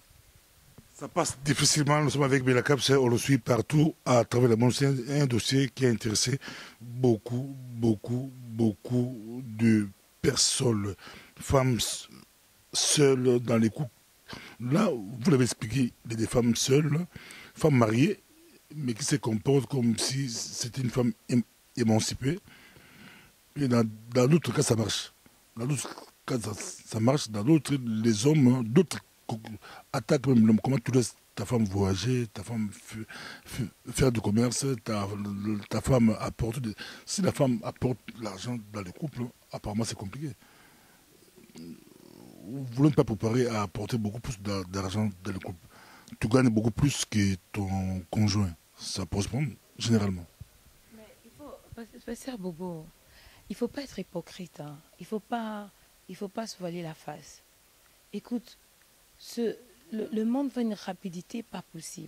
Ça passe difficilement. Nous sommes avec Belakap, on le suit partout à travers le monde. C'est un dossier qui a intéressé beaucoup de personnes, femmes seules dans les couples. Là, vous l'avez expliqué, il y a des femmes seules, femmes mariées, mais qui se comportent comme si c'était une femme émancipée. Et dans d'autres cas, ça marche. Dans d'autres cas, ça marche. Dans d'autres, les hommes, d'autres attaquent même l'homme. Comment tu laisses ta femme voyager, ta femme faire du commerce, ta femme apporte... Si la femme apporte l'argent dans le couple, apparemment, c'est compliqué. Vous n'êtes pas préparé à apporter beaucoup plus d'argent dans le couple. Tu gagnes beaucoup plus que ton conjoint. Ça pose problème, généralement. Mais il faut, Sœur Bobo, il ne faut pas être hypocrite. Hein. Il ne faut pas se voiler la face. Écoute, le monde va à une rapidité pas possible.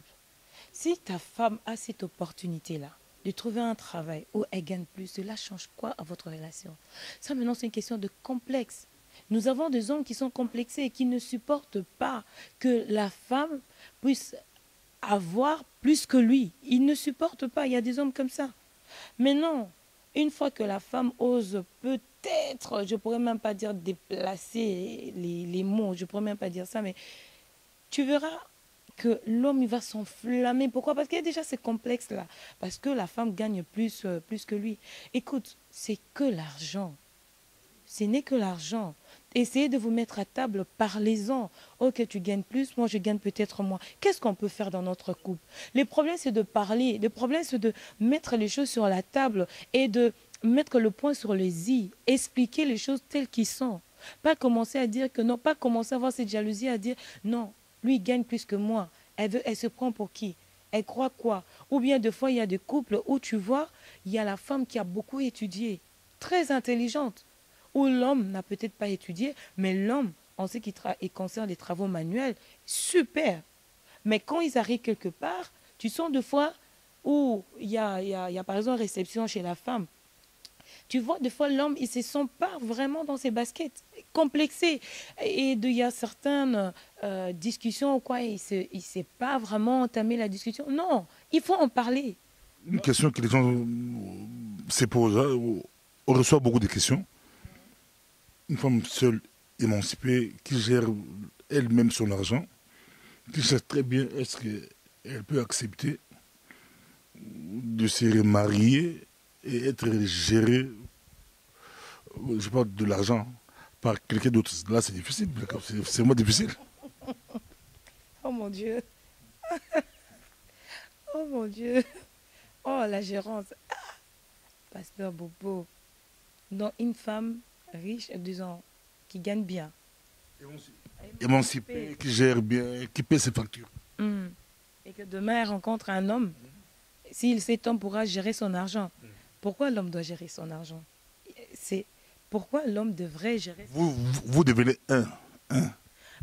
Si ta femme a cette opportunité-là de trouver un travail où elle gagne plus, cela change quoi à votre relation? Ça, maintenant, c'est une question de complexe. Nous avons des hommes qui sont complexés et qui ne supportent pas que la femme puisse avoir plus que lui. Ils ne supportent pas. Il y a des hommes comme ça. Mais non, une fois que la femme ose peut-être, je ne pourrais même pas dire déplacer les mots, je ne pourrais même pas dire ça, mais tu verras que l'homme il va s'enflammer. Pourquoi? Parce qu'il y a déjà ces complexes-là. Parce que la femme gagne plus que lui. Écoute, c'est que l'argent. Ce n'est que l'argent. Essayez de vous mettre à table, parlez-en. Ok, tu gagnes plus, moi je gagne peut-être moins. Qu'est-ce qu'on peut faire dans notre couple? Le problème, c'est de parler. Le problème, c'est de mettre les choses sur la table et de mettre le point sur les i. Expliquer les choses telles qu'elles sont. Pas commencer à dire que non, pas commencer à avoir cette jalousie, à dire non, lui il gagne plus que moi. Elle se prend pour qui? Elle croit quoi? Ou bien des fois, il y a des couples où tu vois, il y a la femme qui a beaucoup étudié, très intelligente, où l'homme n'a peut-être pas étudié, mais l'homme, on sait qu'il concerne les travaux manuels, super. Mais quand ils arrivent quelque part, tu sens des fois où il y a par exemple réception chez la femme. Tu vois, des fois, l'homme, il ne se sent pas vraiment dans ses baskets, complexé. Et il y a certaines discussions, quoi, il ne sait pas vraiment entamer la discussion. Non, il faut en parler. Une question que les gens se posent, hein, on reçoit beaucoup de questions. Une femme seule, émancipée, qui gère elle-même son argent, qui sait très bien est-ce qu'elle peut accepter de se remarier et être gérée, je parle de l'argent, par quelqu'un d'autre. Là, c'est difficile, c'est vraiment difficile. Oh mon Dieu. Oh mon Dieu. Oh, la gérance. Ah, Pasteur Bobo. Non, une femme riche, disons, qui gagne bien. Émancipée, qui gère bien, qui paie ses factures. Et que demain, elle rencontre un homme. S'il cet homme pourra gérer son argent. Pourquoi l'homme doit gérer son argent? C'est pourquoi l'homme devrait gérer son argent. Vous devenez un.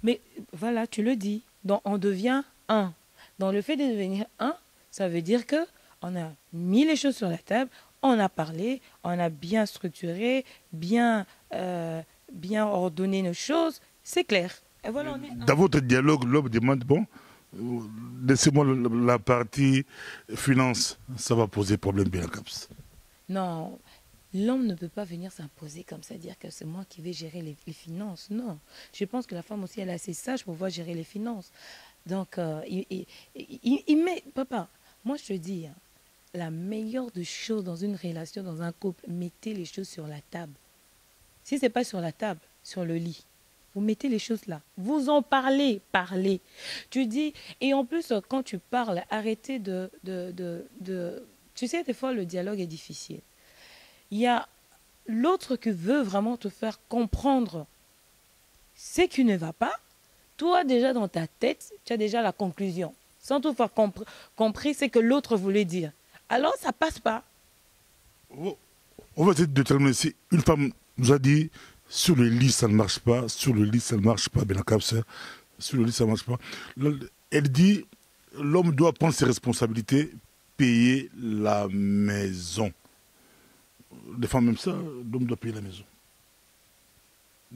Mais voilà, tu le dis. Donc, on devient un. Dans le fait de devenir un, ça veut dire que on a mis les choses sur la table, on a parlé, on a bien structuré, bien ordonné nos choses. C'est clair. Et voilà, on est Dans votre dialogue, l'homme demande, bon, laissez-moi la partie finance, ça va poser problème bien à Caps. Non, l'homme ne peut pas venir s'imposer comme ça, dire que c'est moi qui vais gérer les finances. Non, je pense que la femme aussi, elle est assez sage pour pouvoir gérer les finances. Donc, il met, papa, moi je te dis, hein, la meilleure des choses dans une relation, dans un couple, mettez les choses sur la table. Si ce n'est pas sur la table, sur le lit, vous mettez les choses là. Vous en parlez. Tu dis, et en plus, quand tu parles, arrêtez tu sais, des fois, le dialogue est difficile. Il y a l'autre qui veut vraiment te faire comprendre ce qui ne va pas. Toi, déjà, dans ta tête, tu as déjà la conclusion. Sans tout faire compris ce que l'autre voulait dire. Alors, ça passe pas. On va essayer de déterminer si une femme nous a dit sur le lit, ça ne marche pas, sur le lit, ça ne marche pas, sur le lit, ça ne marche pas. Elle dit l'homme doit prendre ses responsabilités, payer la maison. Les femmes même ça, l'homme doit payer la maison.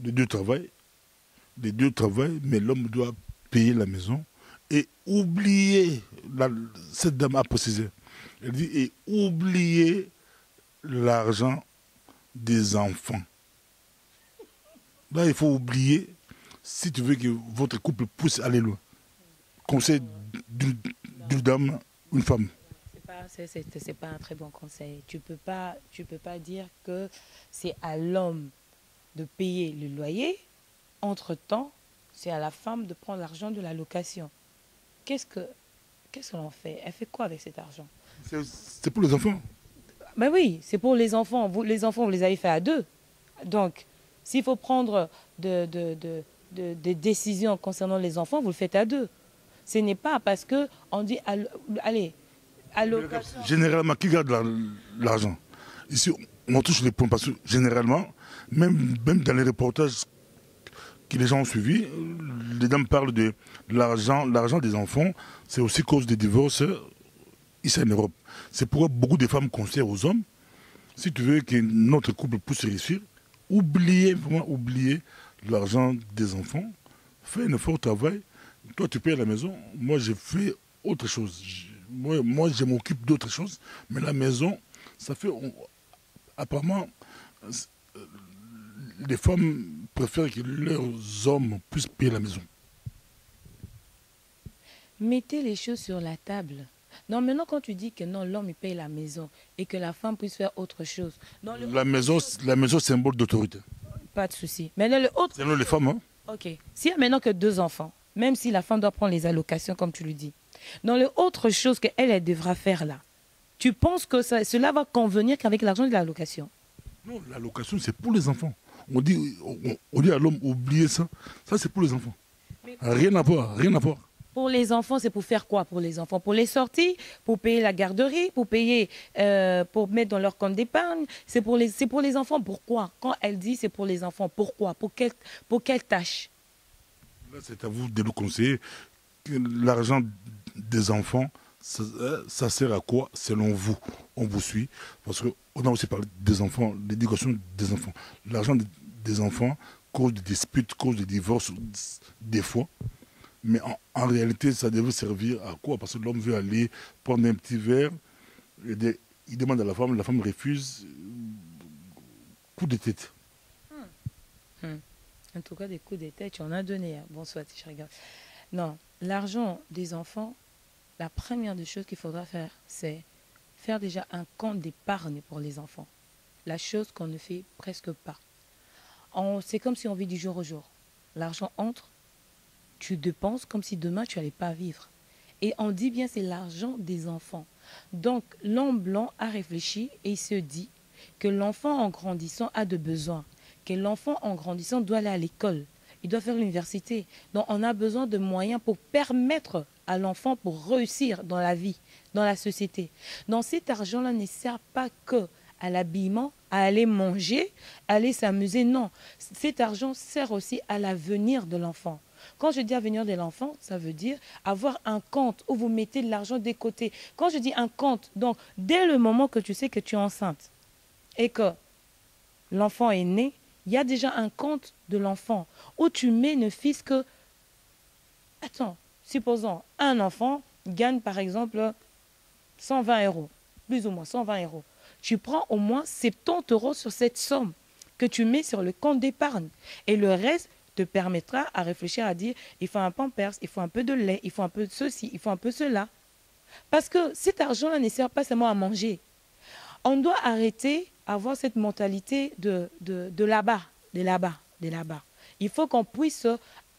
Les deux travaillent, mais l'homme doit payer la maison et oublier, cette dame a précisé, elle dit, et oublier l'argent des enfants. Là, il faut oublier, si tu veux que votre couple puisse aller loin. Conseil d'une dame, une femme. C'est pas un très bon conseil. Tu peux pas dire que c'est à l'homme de payer le loyer. Entre-temps, c'est à la femme de prendre l'argent de la location. Qu'est-ce que l'on fait? Elle fait quoi avec cet argent? C'est pour les enfants. Ben oui, c'est pour les enfants. Les enfants, vous les avez fait à deux. Donc, s'il faut prendre des décisions concernant les enfants, vous le faites à deux. Ce n'est pas parce qu'on dit, allez, à location. Généralement, qui garde l'argent? Ici, on touche les points parce que généralement, même dans les reportages que les gens ont suivis, les dames parlent de l'argent des enfants. C'est aussi cause des divorces ici en Europe. C'est pourquoi beaucoup de femmes conseillent aux hommes, si tu veux que notre couple puisse réussir, vraiment oublier l'argent des enfants, fais un effort, travail. Toi, tu payes la maison, moi, je fais autre chose. Moi, je m'occupe d'autre chose, mais la maison, ça fait... apparemment, les femmes préfèrent que leurs hommes puissent payer la maison. Mettez les choses sur la table. Non, maintenant quand tu dis que non, l'homme il paye la maison et que la femme puisse faire autre chose. La maison, symbole d'autorité. Pas de souci. Maintenant le autre. C'est les femmes, hein? Ok. S'il y a maintenant que 2 enfants, même si la femme doit prendre les allocations comme tu le dis, dans le autre chose qu'elle elle devra faire là, tu penses que cela va convenir qu'avec l'argent de l'allocation? Non, l'allocation c'est pour les enfants. On dit à l'homme oubliez ça. Ça c'est pour les enfants. Rien à voir, rien à voir. Pour les enfants, c'est pour faire quoi pour les enfants? Pour les sorties, pour payer la garderie, pour payer, pour mettre dans leur compte d'épargne. C'est pour les enfants. Pourquoi? Quand elle dit c'est pour les enfants, pourquoi? Pour quelle tâche? Là, c'est à vous de nous conseiller. L'argent des enfants, ça sert à quoi selon vous? On vous suit. Parce qu'on a aussi parlé des enfants, l'éducation des enfants. L'argent des enfants cause de disputes, cause de divorces, des fois. Mais en réalité, ça devait servir à quoi? Parce que l'homme veut aller prendre un petit verre, il demande à la femme refuse, coup de tête. En tout cas, des coups de tête, tu en as donné. Hein. Bon, soit, je regarde. Non, l'argent des enfants, la première des choses qu'il faudra faire, c'est faire déjà un compte d'épargne pour les enfants. La chose qu'on ne fait presque pas. C'est comme si on vit du jour au jour. L'argent entre, tu dépenses comme si demain tu n'allais pas vivre. Et on dit bien c'est l'argent des enfants. Donc l'homme blanc a réfléchi et il se dit que l'enfant en grandissant a de besoins. Que l'enfant en grandissant doit aller à l'école. Il doit faire l'université. Donc on a besoin de moyens pour permettre à l'enfant pour réussir dans la vie, dans la société. Donc cet argent-là ne sert pas que à l'habillement, à aller manger, à aller s'amuser. Non, cet argent sert aussi à l'avenir de l'enfant. Quand je dis avenir de l'enfant, ça veut dire avoir un compte où vous mettez de l'argent de côté. Quand je dis un compte, donc dès le moment que tu sais que tu es enceinte et que l'enfant est né, il y a déjà un compte de l'enfant où tu mets ne fût-ce que... Attends, supposons un enfant gagne par exemple 120 €, plus ou moins 120 €. Tu prends au moins 70 € sur cette somme que tu mets sur le compte d'épargne. Et le reste te permettra à réfléchir à dire, il faut un pampers, il faut un peu de lait, il faut un peu de ceci, il faut un peu cela. Parce que cet argent-là ne sert pas seulement à manger. On doit arrêter d'avoir cette mentalité de là-bas, de là-bas, de là-bas. Il faut qu'on puisse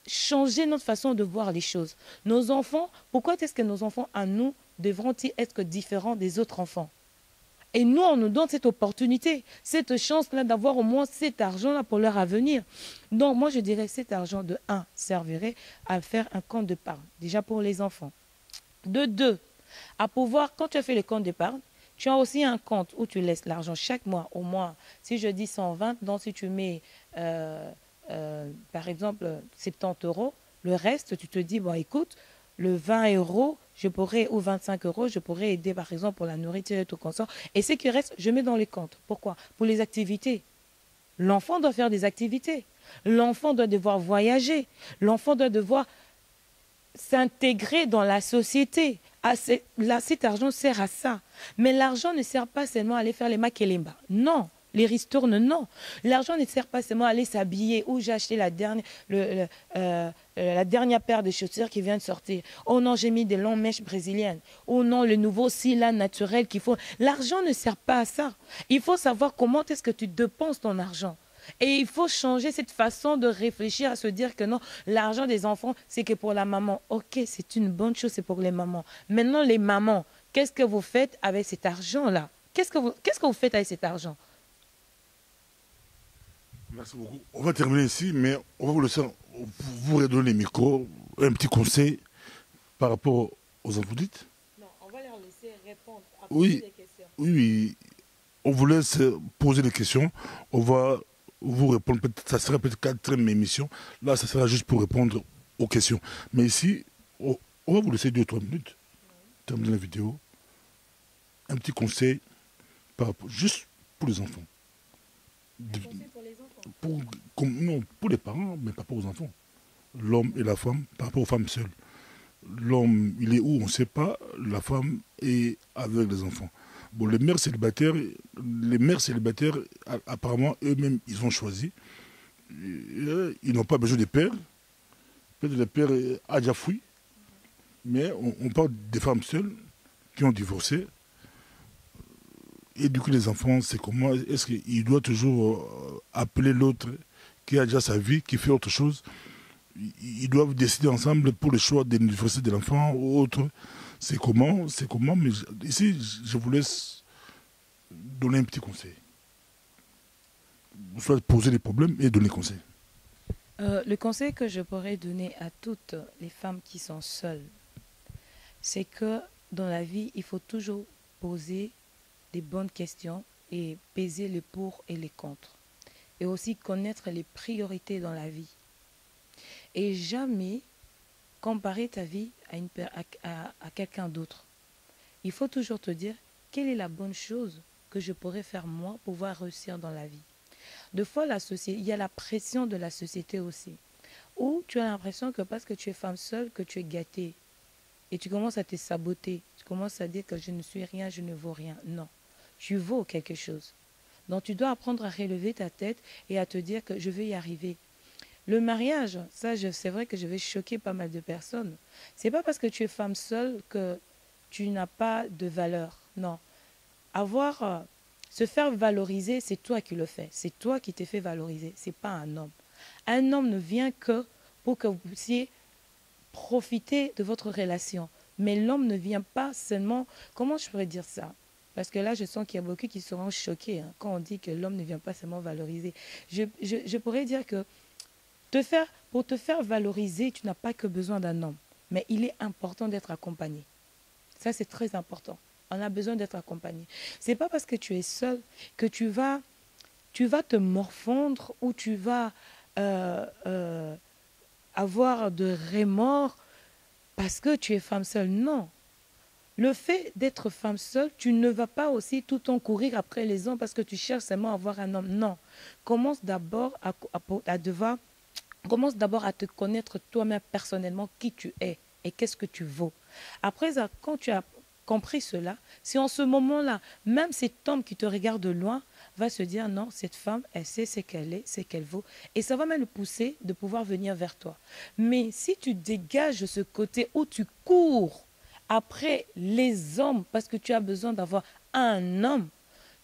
changer notre façon de voir les choses. Nos enfants, pourquoi est-ce que nos enfants à nous devront-ils être différents des autres enfants? Et nous, on nous donne cette opportunité, cette chance-là d'avoir au moins cet argent-là pour leur avenir. Donc, moi, je dirais que cet argent, de 1, servirait à faire un compte d'épargne, déjà pour les enfants. De 2, à pouvoir, quand tu as fait le compte d'épargne, tu as aussi un compte où tu laisses l'argent chaque mois, au moins, si je dis 120, donc si tu mets, par exemple, 70 €, le reste, tu te dis, bon, écoute, le 20 €, je pourrais, ou 25 €, je pourrais aider par exemple pour la nourriture et tout consort. Et ce qui reste, je mets dans les comptes. Pourquoi? Pour les activités. L'enfant doit faire des activités. L'enfant doit devoir voyager. L'enfant doit devoir s'intégrer dans la société. Là, cet argent sert à ça. Mais l'argent ne sert pas seulement à aller faire les makelemba. Non. Les ristournes, non. L'argent ne sert pas seulement à aller s'habiller ou j'ai acheté la dernière paire de chaussures qui vient de sortir. Oh non, j'ai mis des longues mèches brésiliennes. Oh non, le nouveau cils naturel qu'il faut. L'argent ne sert pas à ça. Il faut savoir comment est-ce que tu dépenses ton argent. Et il faut changer cette façon de réfléchir à se dire que non, l'argent des enfants, c'est que pour la maman. Ok, c'est une bonne chose, c'est pour les mamans. Maintenant, les mamans, qu'est-ce que vous faites avec cet argent-là? Qu'est-ce que vous faites avec cet argent? Merci beaucoup. On va terminer ici, mais on va vous redonner les micros, un petit conseil par rapport aux enfants. Dites. Non, on va leur laisser répondre à oui, des questions. Oui, on vous laisse poser des questions. On va vous répondre. Ça sera peut-être 4e émission. Là, ça sera juste pour répondre aux questions. Mais ici, on va vous laisser 2 ou 3 minutes. Terminer la vidéo. Un petit conseil juste pour les enfants. Pour les parents, mais pas pour les enfants. L'homme et la femme, par rapport aux femmes seules. L'homme, il est où, on ne sait pas. La femme est avec les enfants. Bon, les mères célibataires, apparemment, eux-mêmes, ils ont choisi. Ils n'ont pas besoin de père. Peut-être le père a déjà fui. Mais on parle des femmes seules qui ont divorcé. Et du coup, les enfants, c'est comment? Est-ce qu'il doit toujours appeler l'autre qui a déjà sa vie, qui fait autre chose? Ils doivent décider ensemble pour le choix de l'université de l'enfant ou autre. C'est comment? C'est comment? Mais ici, je vous laisse donner un petit conseil. Soit poser des problèmes et donner conseil. Le conseil que je pourrais donner à toutes les femmes qui sont seules, c'est que dans la vie, il faut toujours poser des bonnes questions et peser les pour et les contre. Et aussi connaître les priorités dans la vie. Et jamais comparer ta vie à quelqu'un d'autre. Il faut toujours te dire, quelle est la bonne chose que je pourrais faire moi pour pouvoir réussir dans la vie. Deux fois, il y a la pression de la société aussi, où tu as l'impression que parce que tu es femme seule, que tu es gâtée. Et tu commences à te saboter. Tu commences à dire que je ne suis rien, je ne vaux rien. Non, tu vaux quelque chose. Donc tu dois apprendre à relever ta tête et à te dire que je vais y arriver. Le mariage, ça c'est vrai que je vais choquer pas mal de personnes. C'est pas parce que tu es femme seule que tu n'as pas de valeur. Non. Se faire valoriser, c'est toi qui le fais. C'est toi qui t'es fait valoriser. C'est pas un homme. Un homme ne vient que pour que vous puissiez profiter de votre relation. Mais l'homme ne vient pas seulement... Comment je pourrais dire ça? Parce que là, je sens qu'il y a beaucoup qui seront choqués quand on dit que l'homme ne vient pas seulement valoriser. Je pourrais dire que pour te faire valoriser, tu n'as pas que besoin d'un homme. Mais il est important d'être accompagné. Ça, c'est très important. On a besoin d'être accompagné. Ce n'est pas parce que tu es seul que tu vas te morfondre ou tu vas avoir de remords parce que tu es femme seule. Non. Le fait d'être femme seule, tu ne vas pas aussi tout le temps courir après les hommes parce que tu cherches seulement à avoir un homme. Non. Commence d'abord à te connaître toi-même personnellement qui tu es et qu'est-ce que tu vaux. Après, quand tu as compris cela, si en ce moment-là, même cet homme qui te regarde de loin va se dire non, cette femme, elle sait ce qu'elle est, ce qu'elle vaut, et ça va même le pousser de pouvoir venir vers toi. Mais si tu dégages ce côté où tu cours après les hommes parce que tu as besoin d'avoir un homme,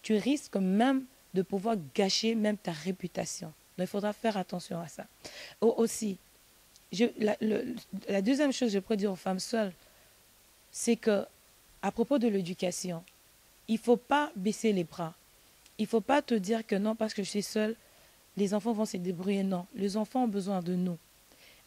tu risques même de pouvoir gâcher même ta réputation. Donc il faudra faire attention à ça. Aussi, la deuxième chose que je pourrais dire aux femmes seules, c'est que à propos de l'éducation, il ne faut pas baisser les bras. Il ne faut pas te dire que non, parce que je suis seule, les enfants vont se débrouiller. Non, les enfants ont besoin de nous.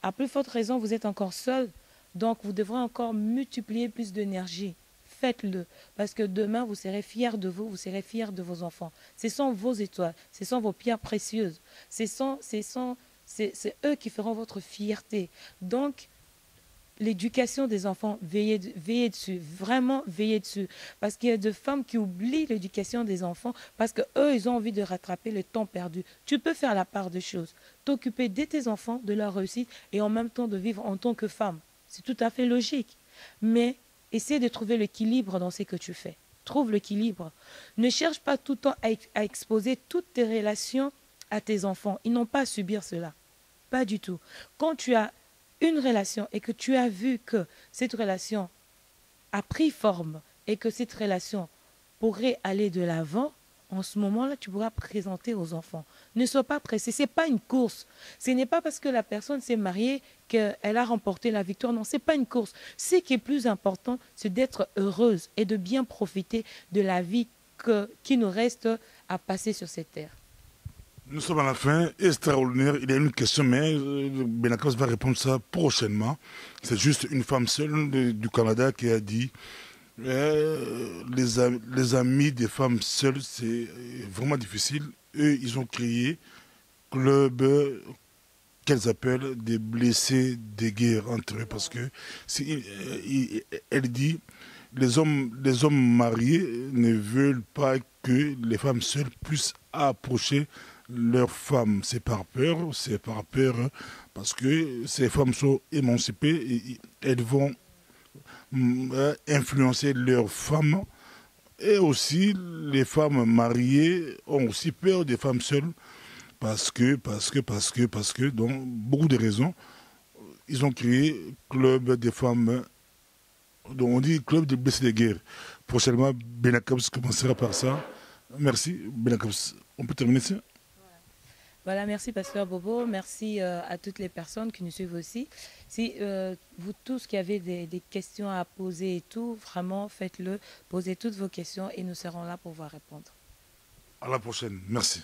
À plus forte raison, vous êtes encore seul, donc vous devrez encore multiplier plus d'énergie. Faites-le, parce que demain, vous serez fiers de vous serez fiers de vos enfants. Ce sont vos étoiles, ce sont vos pierres précieuses. C'est eux qui feront votre fierté. Donc, l'éducation des enfants, veillez dessus, vraiment veillez dessus. Parce qu'il y a des femmes qui oublient l'éducation des enfants parce qu'eux, ils ont envie de rattraper le temps perdu. Tu peux faire la part des choses, t'occuper de tes enfants, de leur réussite et en même temps de vivre en tant que femme. C'est tout à fait logique. Mais essaie de trouver l'équilibre dans ce que tu fais. Trouve l'équilibre. Ne cherche pas tout le temps à exposer toutes tes relations à tes enfants. Ils n'ont pas à subir cela. Pas du tout. Quand tu as une relation et que tu as vu que cette relation a pris forme et que cette relation pourrait aller de l'avant, en ce moment-là, tu pourras présenter aux enfants. Ne sois pas pressé. Ce n'est pas une course. Ce n'est pas parce que la personne s'est mariée qu'elle a remporté la victoire. Non, ce n'est pas une course. Ce qui est plus important, c'est d'être heureuse et de bien profiter de la vie qui nous reste à passer sur cette terre. Nous sommes à la fin, extraordinaire. Il y a une question, mais Benakos va répondre ça prochainement. C'est juste une femme seule du Canada qui a dit les amis des femmes seules, c'est vraiment difficile. Eux, ils ont créé club qu'elles appellent des blessés de guerre entre eux parce que elle dit les hommes mariés ne veulent pas que les femmes seules puissent approcher leurs femmes. C'est par peur parce que ces femmes sont émancipées et elles vont influencer leurs femmes. Et aussi, les femmes mariées ont aussi peur des femmes seules parce que, donc, beaucoup de raisons. Ils ont créé club des femmes Donc on dit club de blessés de guerre. Prochainement, Benacaps commencera par ça. Merci, Benacaps. On peut terminer ça? Voilà, merci Pasteur Bobo, merci à toutes les personnes qui nous suivent aussi. Si vous tous qui avez des questions à poser et tout, vraiment faites-le, posez toutes vos questions et nous serons là pour vous répondre. À la prochaine, merci.